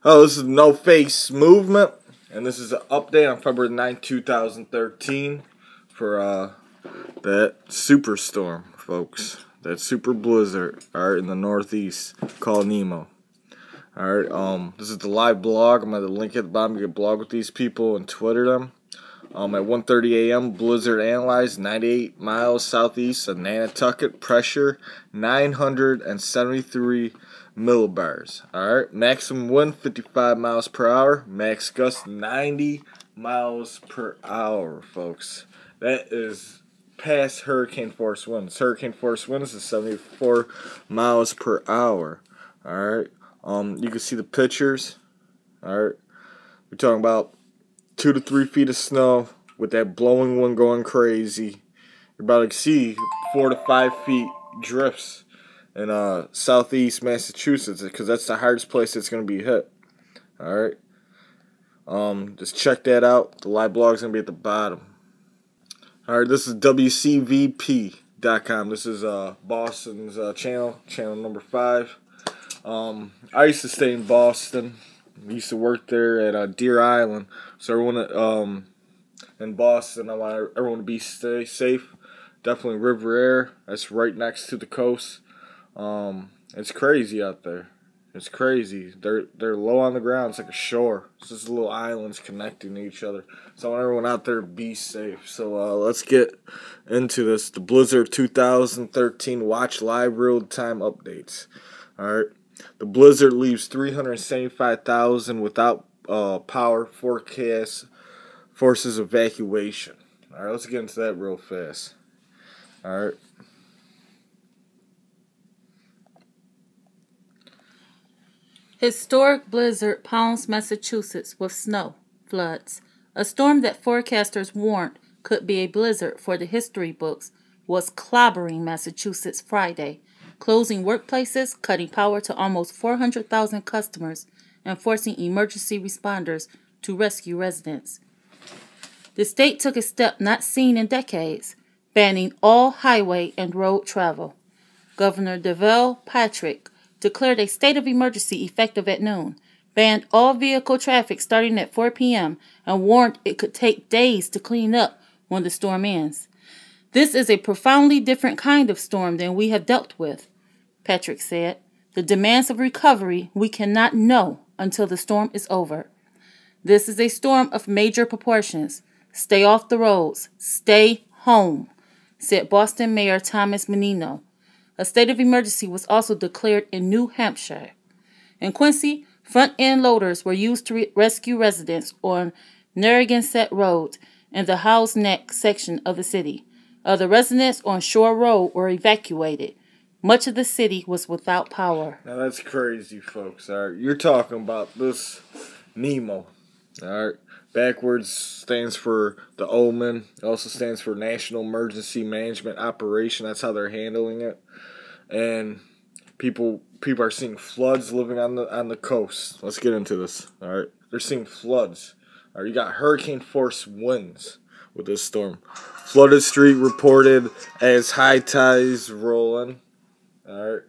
Oh, this is No Face Movement, and this is an update on February 9th, 2013 for that superstorm, folks. That super blizzard, alright, in the Northeast called Nemo. Alright, this is the live blog. I'm going to link at the bottom. You can blog with these people and Twitter them. At 1:30 a.m., blizzard analyzed 98 miles southeast of Nantucket. Pressure 973 millibars. Alright, maximum wind 55 miles per hour. Max gust 90 miles per hour, folks. That is past hurricane force winds. Hurricane force winds is 74 miles per hour. Alright, you can see the pictures. Alright, we're talking about 2 to 3 feet of snow with that blowing wind going crazy. You're about to see 4 to 5 feet drifts in southeast Massachusetts, because that's the hardest place it's going to be hit. Alright, just check that out. The live blog is going to be at the bottom. Alright, this is WCVP.com. This is Boston's channel number 5. I used to stay in Boston. I used to work there at Deer Island. So everyone in Boston, I want everyone to stay safe. Definitely River Air. That's right next to the coast. It's crazy out there. It's crazy. They're low on the ground. It's like a shore. It's just little islands connecting to each other. So I want everyone out there to be safe. So let's get into this. The Blizzard 2013 Watch Live Real-Time Updates. Alright. The blizzard leaves 375,000 without power. Forecast forces evacuation. Alright, let's get into that real fast. Alright. Historic blizzard pounds Massachusetts with snow, floods. A storm that forecasters warned could be a blizzard for the history books was clobbering Massachusetts Friday, closing workplaces, cutting power to almost 400,000 customers, and forcing emergency responders to rescue residents. The state took a step not seen in decades, banning all highway and road travel. Governor Deval Patrick declared a state of emergency effective at noon, banned all vehicle traffic starting at 4 p.m., and warned it could take days to clean up when the storm ends. This is a profoundly different kind of storm than we have dealt with, Patrick said. The demands of recovery we cannot know until the storm is over. This is a storm of major proportions. Stay off the roads. Stay home, said Boston Mayor Thomas Menino. A state of emergency was also declared in New Hampshire. In Quincy, front-end loaders were used to rescue residents on Narragansett Road in the Howes Neck section of the city. Other residents on Shore Road were evacuated. Much of the city was without power. Now that's crazy, folks. Alright, you're talking about this Nemo. Alright, backwards stands for the Omen. It also stands for National Emergency Management Operation. That's how they're handling it. And people are seeing floods living on the coast. Let's get into this. Alright, they're seeing floods. Alright, you got hurricane force winds with this storm. Flooded street reported as high tides rolling. Alright.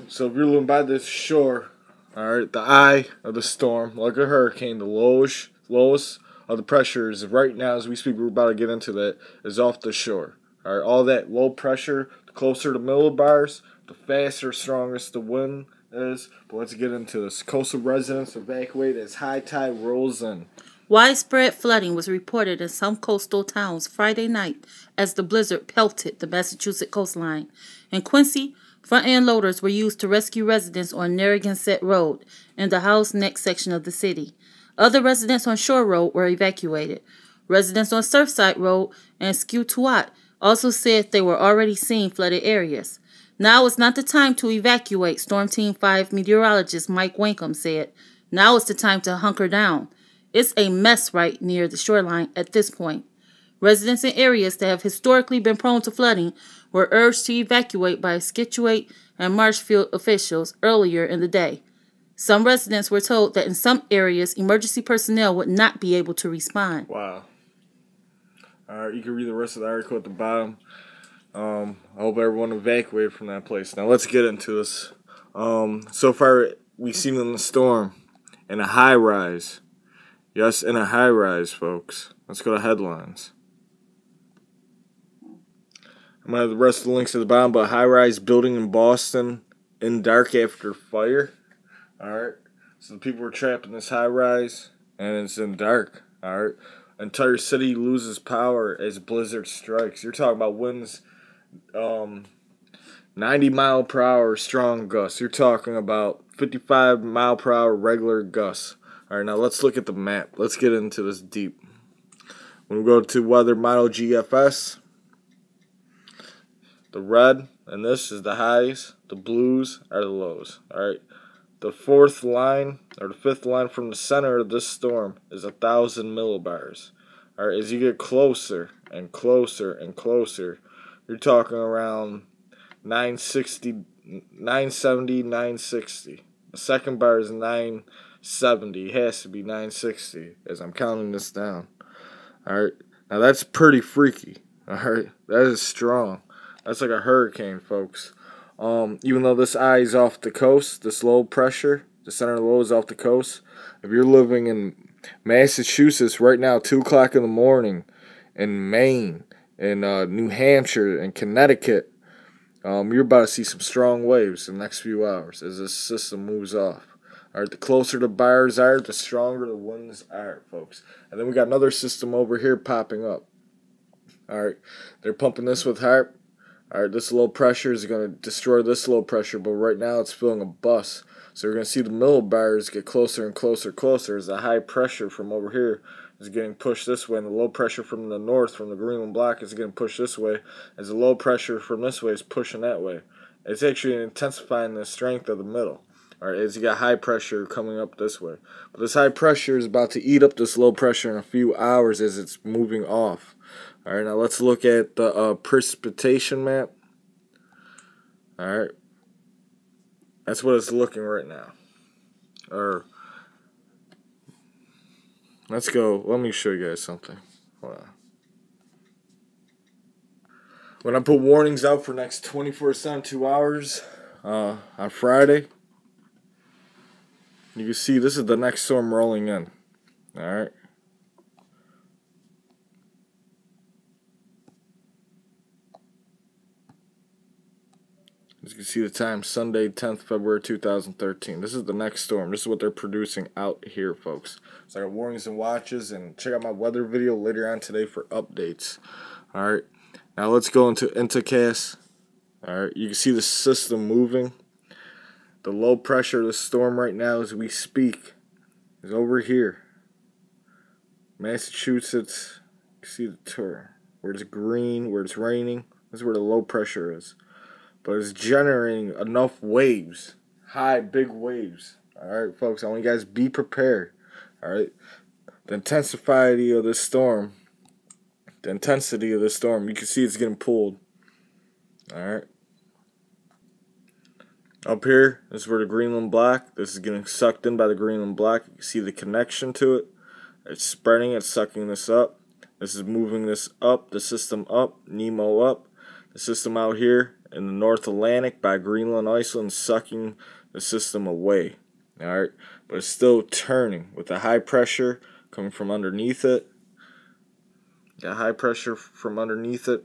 So if you're living by this shore, alright, the eye of the storm, like a hurricane, the lowest of the pressure is right now as we speak, we're about to get into that, is off the shore. Alright, all that low pressure, the closer to millibars, the faster, strongest the wind is. But let's get into this. Coastal residents evacuate as high tide rolls in. Widespread flooding was reported in some coastal towns Friday night as the blizzard pelted the Massachusetts coastline. In Quincy, front-end loaders were used to rescue residents on Narragansett Road in the Howes Neck section of the city. Other residents on Shore Road were evacuated. Residents on Surfside Road and Skew-Tuat also said they were already seeing flooded areas. Now is not the time to evacuate, Storm Team 5 meteorologist Mike Wankham said. Now is the time to hunker down. It's a mess right near the shoreline at this point. Residents in areas that have historically been prone to flooding were urged to evacuate by Scituate and Marshfield officials earlier in the day. Some residents were told that in some areas, emergency personnel would not be able to respond. Wow. Alright, you can read the rest of the article at the bottom. I hope everyone evacuated from that place. Now let's get into this. So far we've seen in the storm in a high rise. Yes, in a high rise, folks. Let's go to headlines. I'm gonna have the rest of the links at the bottom, but high rise building in Boston in dark after fire. Alright. So the people were trapped in this high rise and it's in dark. Alright. Entire city loses power as blizzard strikes. You're talking about winds 90 mile per hour strong gusts. You're talking about 55 mile per hour regular gusts. Alright, now let's look at the map. Let's get into this deep. When we go to weather model GFS, the red and this is the highs, the blues are the lows. Alright. The fourth line, or the fifth line from the center of this storm is 1,000 millibars. Alright, as you get closer and closer and closer, you're talking around 960, 970, 960. The second bar is 970. It has to be 960 as I'm counting this down. Alright, now that's pretty freaky. Alright, that is strong. That's like a hurricane, folks. Even though this eye is off the coast, this low pressure, the center of the low is off the coast. If you're living in Massachusetts right now, 2 o'clock in the morning, in Maine, in New Hampshire, and Connecticut, you're about to see some strong waves in the next few hours as this system moves off. Alright, the closer the bars are, the stronger the winds are, folks. And then we got another system over here popping up. Alright, they're pumping this with HARP. Alright, this low pressure is going to destroy this low pressure, but right now it's filling a bus. So we're going to see the millibars get closer and closer and closer as the high pressure from over here is getting pushed this way, and the low pressure from the north, from the Greenland block, is getting pushed this way, as the low pressure from this way is pushing that way. It's actually intensifying the strength of the middle. Alright, as you got high pressure coming up this way. But this high pressure is about to eat up this low pressure in a few hours as it's moving off. Alright, now let's look at the precipitation map. Alright. That's what it's looking right now. Let's go. Let me show you guys something. Hold on. When I put warnings out for next 24/7, 2 hours on Friday, you can see this is the next storm rolling in. Alright. As you can see the time, Sunday, 10th February 2013. This is the next storm. This is what they're producing out here, folks. So I got warnings and watches, and check out my weather video later on today for updates. Alright, now let's go into Intacast. Alright, you can see the system moving. The low pressure of the storm right now as we speak is over here. Massachusetts, you can see the tour. Where it's green, where it's raining, this is where the low pressure is. But it's generating enough waves, high, big waves. Alright, folks, I want you guys to be prepared. Alright, the intensity of this storm, you can see it's getting pulled. Alright. Up here, this is where the Greenland block, this is getting sucked in by the Greenland block. You can see the connection to it. It's spreading, it's sucking this up. This is moving this up, the system up, Nemo up. The system out here in the North Atlantic by Greenland, Iceland, sucking the system away. Alright, but it's still turning with the high pressure coming from underneath it. Got high pressure from underneath it,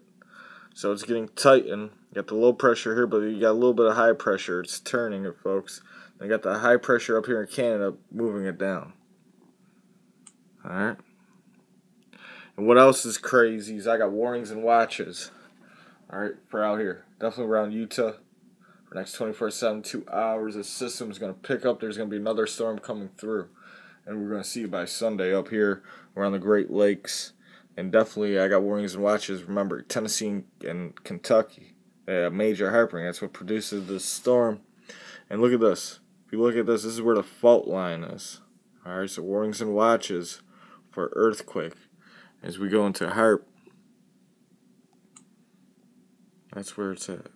so it's getting tightened. You got the low pressure here, but you got a little bit of high pressure. It's turning it, folks. Then you got the high pressure up here in Canada moving it down. Alright. And what else is crazy is I got warnings and watches. Alright, for out here. Definitely around Utah. For next 24/7, 2 hours, the system's going to pick up. There's going to be another storm coming through. And we're going to see it by Sunday up here around the Great Lakes. And definitely, I got warnings and watches. Remember, Tennessee and Kentucky. Major harping. That's what produces this storm. And look at this. If you look at this, this is where the fault line is. Alright, so warnings and watches for earthquake. As we go into HARP. That's where it's at.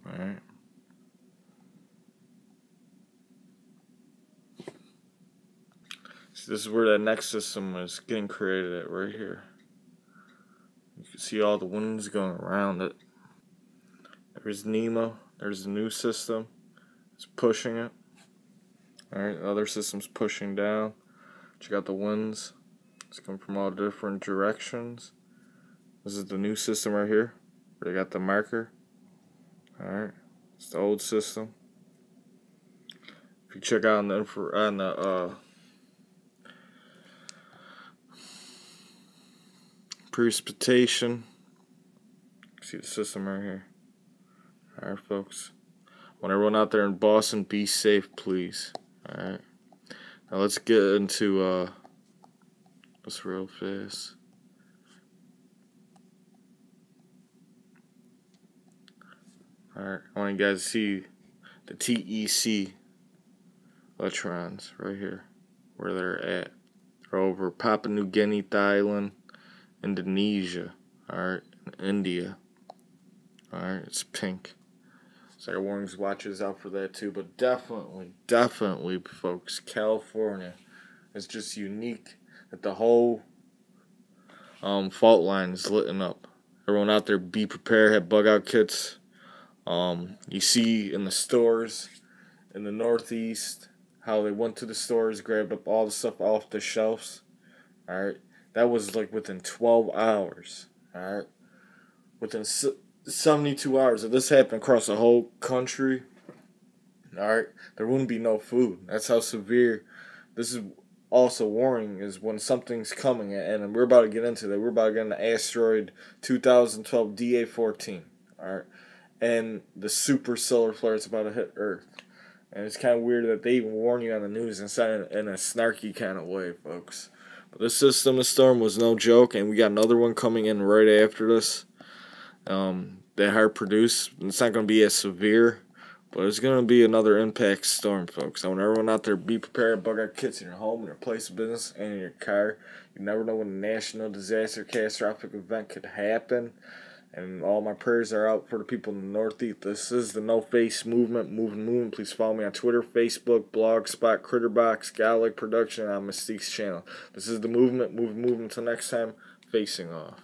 Alright. So this is where that next system is getting created at, right here. You can see all the winds going around it. Here's Nemo. There's the new system. It's pushing it. Alright, the other system's pushing down. Check out the winds. It's coming from all different directions. This is the new system right here. Where they got the marker. Alright. It's the old system. If you check out on the precipitation, see the system right here. Alright, folks. I want everyone out there in Boston, be safe, please. Alright. Now let's get into this real fast. Alright, I want you guys to see the TEC electrons right here, where they're at. They're over Papua New Guinea, Thailand, Indonesia, alright, India. Alright, it's pink. So our warnings watches out for that too, but definitely, folks, California is just unique that the whole fault line is lit up. Everyone out there, be prepared, have bug out kits. You see in the stores in the Northeast how they went to the stores, grabbed up all the stuff off the shelves. Alright, that was like within 12 hours. Alright, within 72 hours, if this happened across the whole country, alright, there wouldn't be no food. That's how severe. This is also warning is when something's coming, and we're about to get into that. We're about to get into asteroid 2012 DA14, alright, and the super solar flare is about to hit Earth. And it's kind of weird that they even warn you on the news inside in a snarky kind of way, folks. But this system of storm was no joke, and we got another one coming in right after this. That hard produced. It's not going to be as severe, but it's going to be another impact storm, folks. I want everyone out there, be prepared. Bug out kits in your home, in your place of business, and in your car. You never know when a national disaster, catastrophic event could happen. And all my prayers are out for the people in the Northeast. This is the No Face Movement, moving. Please follow me on Twitter, Facebook, Blogspot, Critterbox, Gallic Production, on Mystique's channel. This is the movement. Until next time, facing off.